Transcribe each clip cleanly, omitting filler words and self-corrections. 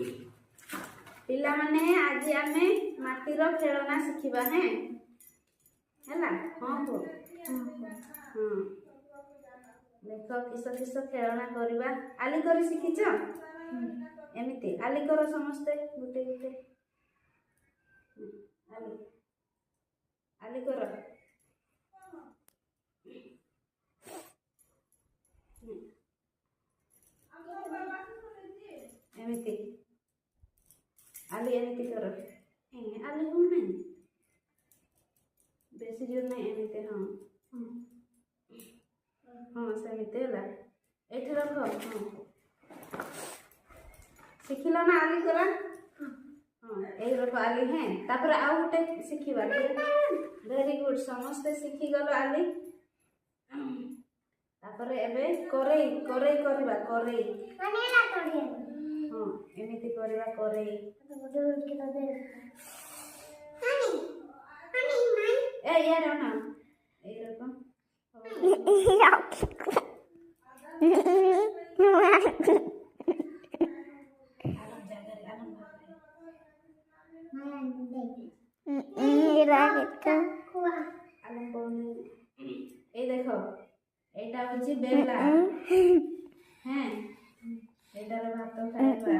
पिला माने आज आमे माटीर खेलना शिखिबा हैं हैला। हां हो हां देखो किस किस खेलना करबा आली करी शिखिछ एमिति आली करो समस्ते गुटे गुटे आली आली करो एमिति आली एमिति करो आली हो नहीं बेसी जोर नहीं एमिति हां हां सेमिति होला एठी रखो हां शिखिला ना आली करा हां एई रखो आली हैं तापर आ गुटे शिखिबा वेरी गुड समस्त शिखि गलो आली तापर एबे कोरेई कोरेई करबा कोरेई माने ना कोरेई हां एमिति करबा कोरेई ए यार ना ए रखो ए देखो एटा होची बेला हैं एटार भात खाइबा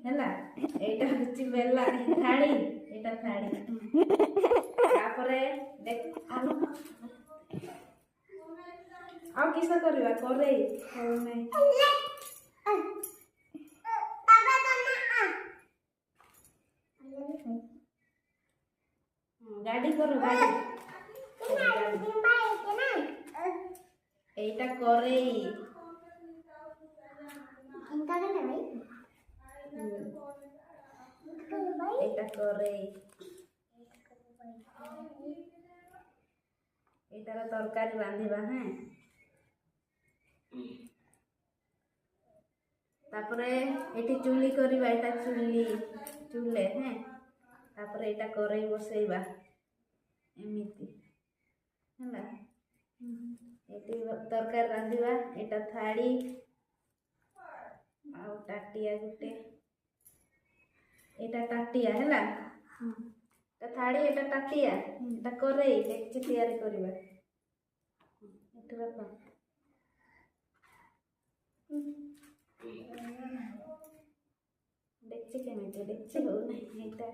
हैला एटा होची बेला थाड़ी एटा थाड़ी तापरे देख आलू आ किसा करबा करे हो नहीं गाड़ी करो गाड़ी एटा करे एटा करे एटार तरकारी बांधिबा हैं तापरे एटी चुली करबा एटा चुली चुले हैं तापरे एटा करई बसैबा एमिति हैला एटी तरकारी रांधिबा एटा थाड़ी आ टाटिया गुटे एटा टाटिया हैला ता थाड़ी एटा टाटिया एटा करई डेक्ची तैयारी करबा एटा रखो डेक्ची केमिति डेक्ची हो नहीं एटा